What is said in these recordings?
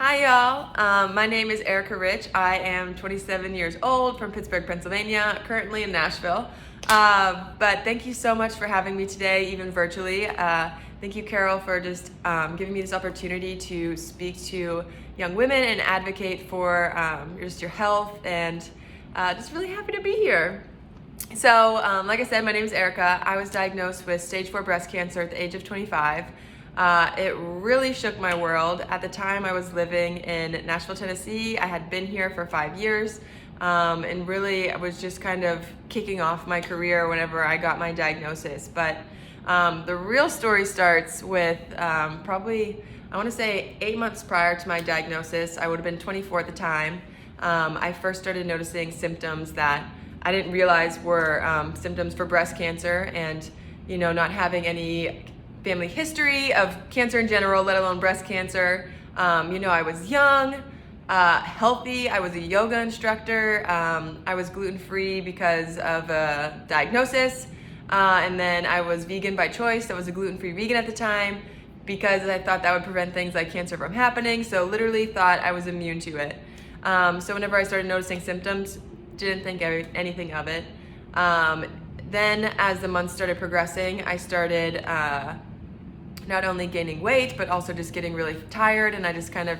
Hi y'all, my name is Erika Rich. I am 27 years old from Pittsburgh, Pennsylvania, currently in Nashville. But thank you so much for having me today, even virtually. Thank you, Carol, for just giving me this opportunity to speak to young women and advocate for just your health, and just really happy to be here. So, like I said, my name is Erika. I was diagnosed with stage 4 breast cancer at the age of 25. It really shook my world. At the time, I was living in Nashville, Tennessee. I had been here for 5 years, and really I was just kind of kicking off my career whenever I got my diagnosis. But the real story starts with probably, I want to say, 8 months prior to my diagnosis. I would have been 24 at the time. I first started noticing symptoms that I didn't realize were symptoms for breast cancer, and not having any family history of cancer in general, let alone breast cancer. I was young, healthy. I was a yoga instructor. I was gluten-free because of a diagnosis, and then I was vegan by choice. I was a gluten-free vegan at the time because I thought that would prevent things like cancer from happening. So literally thought I was immune to it. So whenever I started noticing symptoms, didn't think anything of it. Then as the months started progressing, I started not only gaining weight, but also just getting really tired, and I just kind of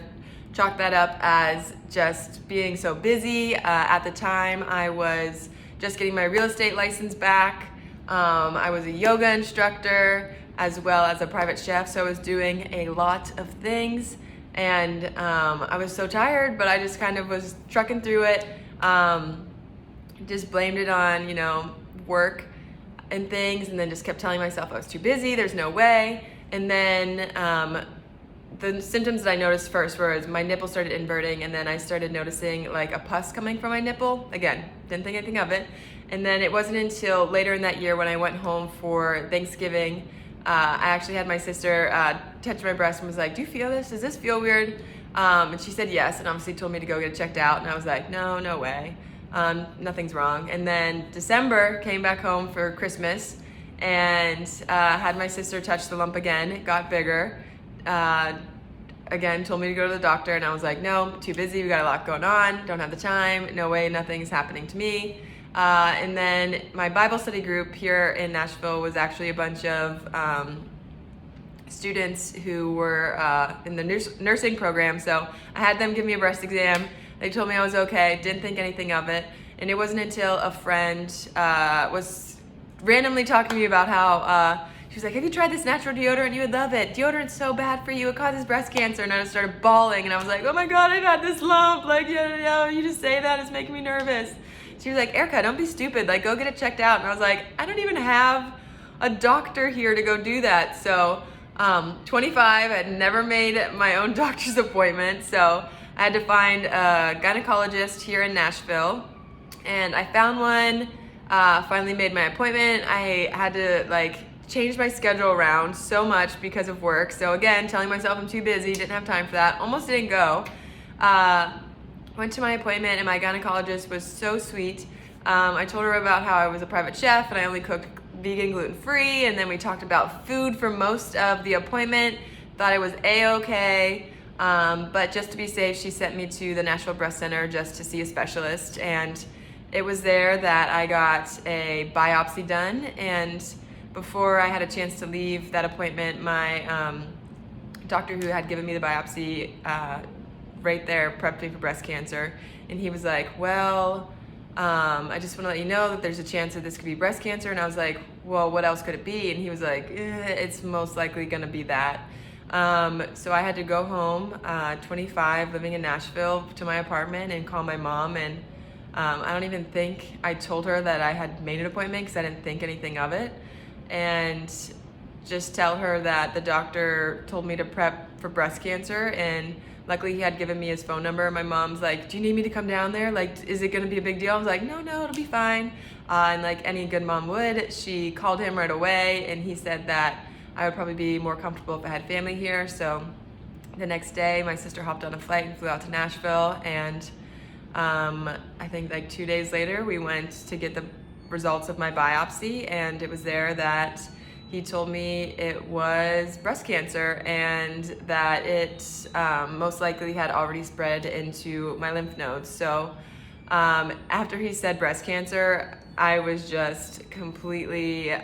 chalked that up as just being so busy. At the time, I was just getting my real estate license back. I was a yoga instructor as well as a private chef, so I was doing a lot of things, and I was so tired, but I just kind of was trucking through it. Just blamed it on, work and things, and then just kept telling myself I was too busy, there's no way. And then the symptoms that I noticed first was my nipple started inverting, and then I started noticing like a pus coming from my nipple. Again, didn't think anything of it. And then it wasn't until later in that year when I went home for Thanksgiving, I actually had my sister touch my breast and was like, "Do you feel this? Does this feel weird?" And she said yes, and obviously told me to go get it checked out, and I was like, no way. Nothing's wrong. And then December, came back home for Christmas, and had my sister touch the lump again. It got bigger. Again, told me to go to the doctor, and I was like, no, too busy, we got a lot going on, don't have the time, no way, nothing's happening to me. And then my Bible study group here in Nashville was actually a bunch of students who were in the nursing program, so I had them give me a breast exam. They told me I was okay, didn't think anything of it, and it wasn't until a friend was randomly talking to me about how she was like, "Have you tried this natural deodorant? You would love it. Deodorant's so bad for you, it causes breast cancer." And I just started bawling, and I was like, "Oh my God, I've had this lump, like, you just say that, it's making me nervous." She was like, "Erika, don't be stupid, like, go get it checked out." And I was like, I don't even have a doctor here to go do that. So 25, I had never made my own doctor's appointment, so I had to find a gynecologist here in Nashville, and I found one. Finally made my appointment. I had to change my schedule around so much because of work. So again, telling myself I'm too busy, didn't have time for that, almost didn't go. Went to my appointment, and my gynecologist was so sweet. I told her about how I was a private chef and I only cooked vegan, gluten-free, and then we talked about food for most of the appointment. Thought it was a-okay. But just to be safe, she sent me to the Nashville Breast Center just to see a specialist, and it was there that I got a biopsy done. And before I had a chance to leave that appointment, my doctor who had given me the biopsy right there prepped me for breast cancer, and he was like, "Well, I just want to let you know that there's a chance that this could be breast cancer." And I was like, "Well, what else could it be?" And he was like, "It's most likely gonna be that." So I had to go home, 25, living in Nashville, to my apartment and call my mom. And I don't even think I told her that I had made an appointment because I didn't think anything of it. And just tell her that the doctor told me to prep for breast cancer, and luckily he had given me his phone number. My mom's like, "Do you need me to come down there? Like, is it gonna be a big deal?" I was like, no, it'll be fine. And like any good mom would, she called him right away, and he said that I would probably be more comfortable if I had family here. So the next day, my sister hopped on a flight and flew out to Nashville, and I think like 2 days later, we went to get the results of my biopsy, and it was there that he told me it was breast cancer and that it most likely had already spread into my lymph nodes. So after he said breast cancer, I was just completely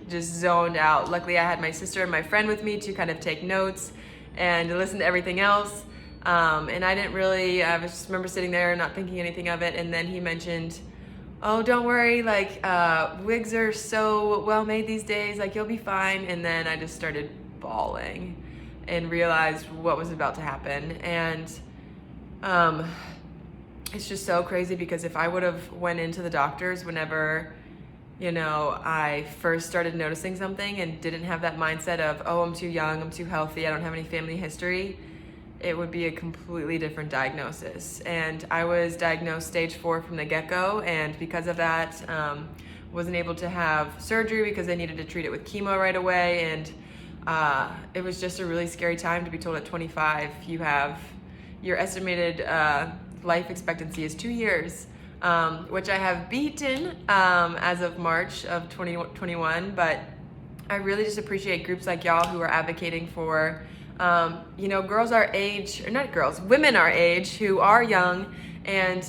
just zoned out. Luckily, I had my sister and my friend with me to kind of take notes and to listen to everything else. And I didn't really, I just remember sitting there not thinking anything of it. And then he mentioned, oh, don't worry, wigs are so well made these days, you'll be fine. And then I just started bawling and realized what was about to happen. And it's just so crazy because if I would have went into the doctors whenever I first started noticing something and didn't have that mindset of, oh, I'm too young, I'm too healthy, I don't have any family history, it would be a completely different diagnosis. And I was diagnosed stage 4 from the get-go, and because of that, wasn't able to have surgery because they needed to treat it with chemo right away. And it was just a really scary time to be told at 25 you have your estimated life expectancy is 2 years. Which I have beaten as of March of 2021, but I really just appreciate groups like y'all who are advocating for, girls our age, or not girls, women our age who are young, and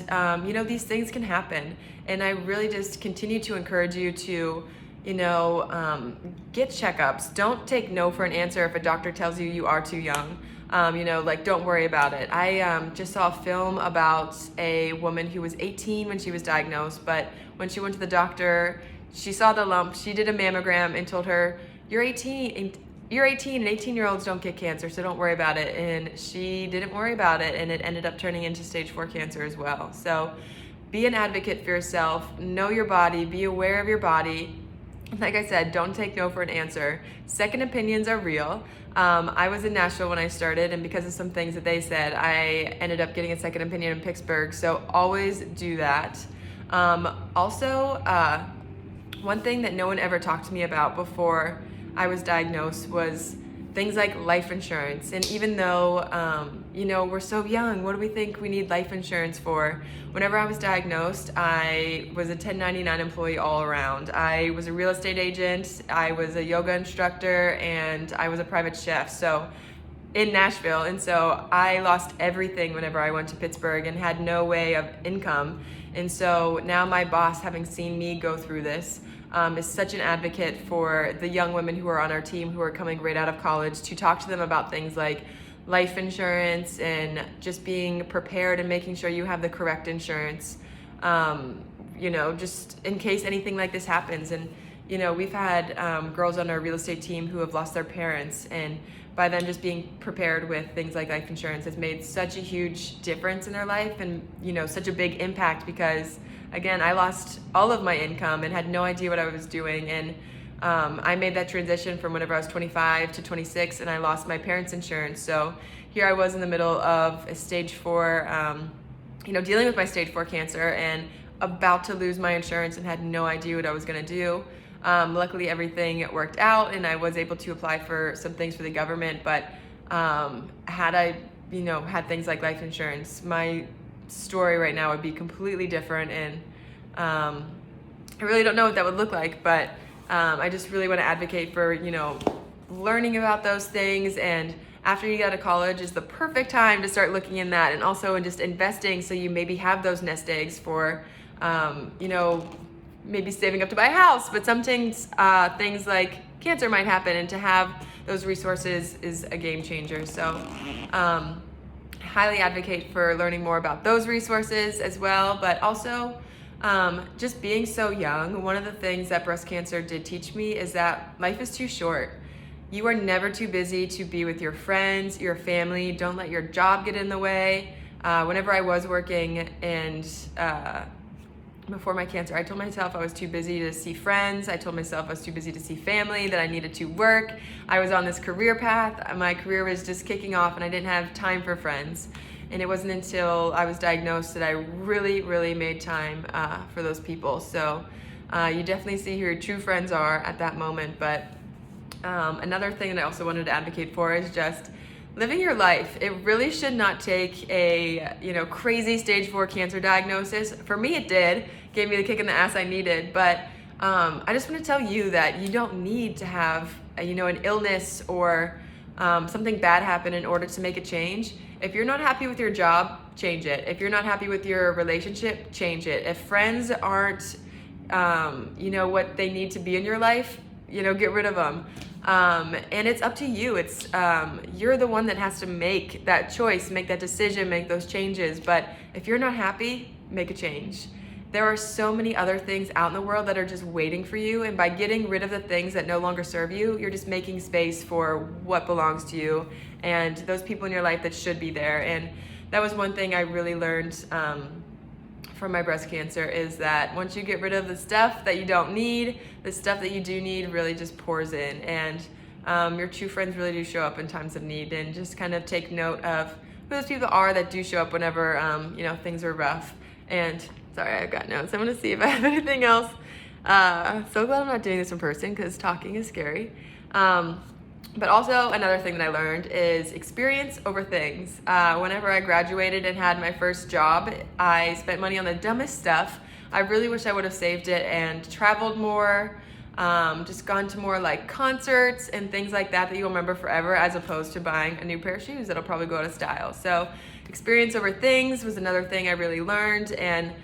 these things can happen. And I really just continue to encourage you to, get checkups. Don't take no for an answer if a doctor tells you you are too young. Don't worry about it. I just saw a film about a woman who was 18 when she was diagnosed, but when she went to the doctor, she saw the lump, she did a mammogram and told her, you're 18 and 18-year-olds don't get cancer, so don't worry about it. And she didn't worry about it, and it ended up turning into stage 4 cancer as well. So be an advocate for yourself, know your body, be aware of your body. Like I said, don't take no for an answer. Second opinions are real. I was in Nashville when I started, and because of some things that they said, I ended up getting a second opinion in Pittsburgh, so always do that. Also, one thing that no one ever talked to me about before I was diagnosed was things like life insurance. And even though, we're so young, what do we think we need life insurance for? Whenever I was diagnosed, I was a 1099 employee all around. I was a real estate agent, I was a yoga instructor, and I was a private chef. So in Nashville. And so I lost everything whenever I went to Pittsburgh and had no way of income. And so now my boss, having seen me go through this, is such an advocate for the young women who are on our team who are coming right out of college, to talk to them about things like life insurance and just being prepared and making sure you have the correct insurance, just in case anything like this happens. And, we've had girls on our real estate team who have lost their parents, and by them just being prepared with things like life insurance has made such a huge difference in their life, and, such a big impact because, again, I lost all of my income and had no idea what I was doing. And I made that transition from whenever I was 25 to 26, and I lost my parents' insurance. So here I was in the middle of a stage 4, dealing with my stage 4 cancer and about to lose my insurance and had no idea what I was gonna do. Luckily, everything worked out, and I was able to apply for some things for the government. But had I, had things like life insurance, my story right now would be completely different. And I really don't know what that would look like, but I just really want to advocate for, learning about those things. And after you get out of college is the perfect time to start looking in that, and also in just investing so you maybe have those nest eggs for, maybe saving up to buy a house. But some things like cancer might happen, and to have those resources is a game changer. So highly advocate for learning more about those resources as well. But also just being so young, one of the things that breast cancer did teach me is that life is too short. You are never too busy to be with your friends, your family. Don't let your job get in the way. Whenever I was working and before my cancer, I told myself I was too busy to see friends. I told myself I was too busy to see family, that I needed to work. I was on this career path. My career was just kicking off, and I didn't have time for friends. And it wasn't until I was diagnosed that I really, really made time for those people. So you definitely see who your true friends are at that moment. But another thing that I also wanted to advocate for is just living your life. It really should not take a crazy stage 4 cancer diagnosis. For me, it did. Gave me the kick in the ass I needed. But I just want to tell you that you don't need to have, an illness or something bad happen in order to make a change. If you're not happy with your job, change it. If you're not happy with your relationship, change it. If friends aren't, what they need to be in your life, get rid of them. And it's up to you. It's you're the one that has to make that choice, make that decision, make those changes. But if you're not happy, make a change. There are so many other things out in the world that are just waiting for you, and by getting rid of the things that no longer serve you, you're just making space for what belongs to you and those people in your life that should be there. And that was one thing I really learned from my breast cancer, is that once you get rid of the stuff that you don't need, the stuff that you do need really just pours in, and your true friends really do show up in times of need. And just kind of take note of who those people are that do show up whenever things are rough. And sorry, I've got notes. I'm gonna see if I have anything else. So glad I'm not doing this in person because talking is scary. But also another thing that I learned is experience over things. Whenever I graduated and had my first job, I spent money on the dumbest stuff. I really wish I would have saved it and traveled more, just gone to more like concerts and things like that you'll remember forever, as opposed to buying a new pair of shoes that'll probably go out of style. So experience over things was another thing I really learned. And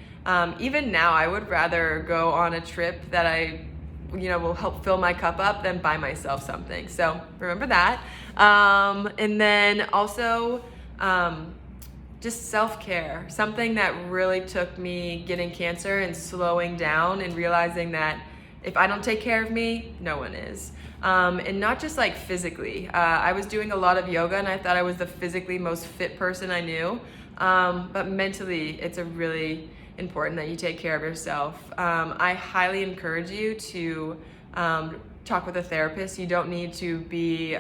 even now, I would rather go on a trip that I will help fill my cup up than buy myself something. So remember that. And then also just self-care. Something that really took me getting cancer and slowing down and realizing that if I don't take care of me, no one is. And not just like physically. I was doing a lot of yoga and I thought I was the physically most fit person I knew. But mentally, it's a really important that you take care of yourself. I highly encourage you to talk with a therapist. You don't need to be,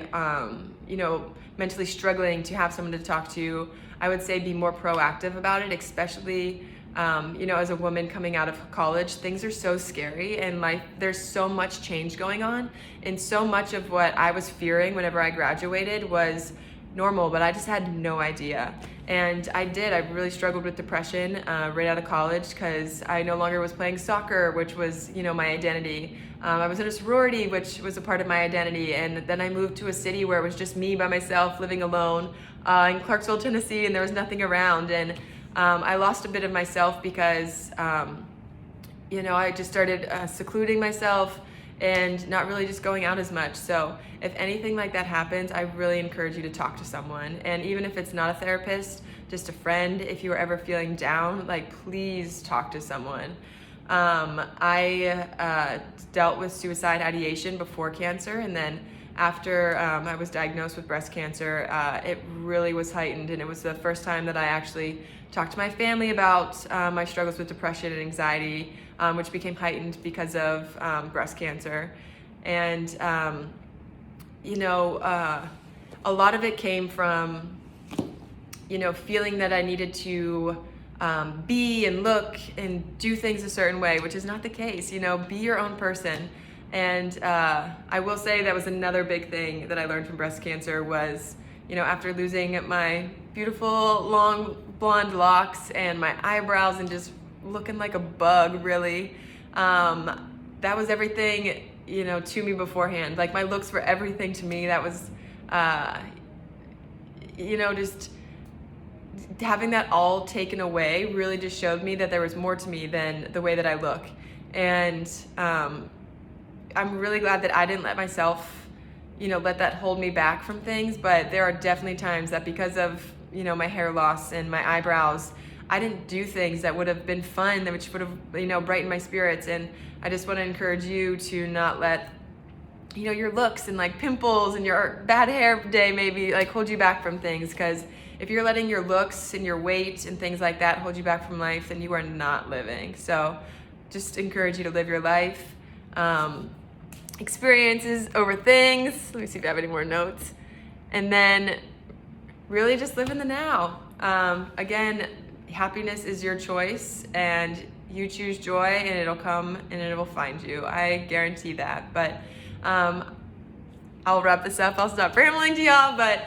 mentally struggling to have someone to talk to. I would say be more proactive about it, especially, as a woman coming out of college. Things are so scary, and there's so much change going on, and so much of what I was fearing whenever I graduated was normal, but I just had no idea. And I really struggled with depression right out of college because I no longer was playing soccer, which was, my identity. I was in a sorority, which was a part of my identity. And then I moved to a city where it was just me by myself, living alone in Clarksville, Tennessee, and there was nothing around. And I lost a bit of myself because, I just started secluding myself and not really just going out as much. So if anything like that happens, I really encourage you to talk to someone. And even if it's not a therapist, just a friend, if you are ever feeling down, please talk to someone. I dealt with suicide ideation before cancer, and then after I was diagnosed with breast cancer, it really was heightened, and it was the first time that I actually talked to my family about my struggles with depression and anxiety, which became heightened because of breast cancer. And a lot of it came from feeling that I needed to be and look and do things a certain way, which is not the case. Be your own person. And I will say that was another big thing that I learned from breast cancer was, after losing my beautiful long blonde locks and my eyebrows and just looking like a bug, really, that was everything, to me beforehand. My looks were everything to me. That was, just having that all taken away really just showed me that there was more to me than the way that I look. And I'm really glad that I didn't let myself, let that hold me back from things. But there are definitely times that because of, my hair loss and my eyebrows, I didn't do things that would have been fun, which would have, brightened my spirits. And I just want to encourage you to not let, your looks and pimples and your bad hair day maybe hold you back from things. Because if you're letting your looks and your weight and things like that hold you back from life, then you are not living. So just encourage you to live your life. Experiences over things. Let me see if I have any more notes. And then really just live in the now. Again, happiness is your choice, and you choose joy and it'll come and it will find you. I guarantee that. But I'll wrap this up. I'll stop rambling to y'all, but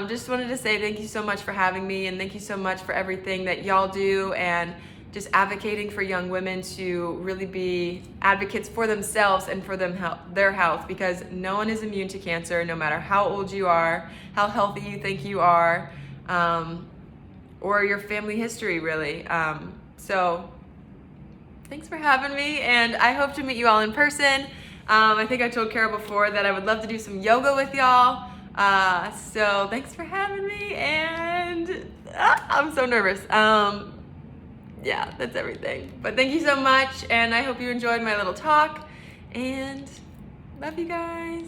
just wanted to say thank you so much for having me, and thank you so much for everything that y'all do, and just advocating for young women to really be advocates for themselves and for their health, because no one is immune to cancer, no matter how old you are, how healthy you think you are, or your family history, really. So thanks for having me, and I hope to meet you all in person. I think I told Carol before that I would love to do some yoga with y'all. So thanks for having me, and I'm so nervous. Yeah, that's everything. But thank you so much, and I hope you enjoyed my little talk, and love you guys.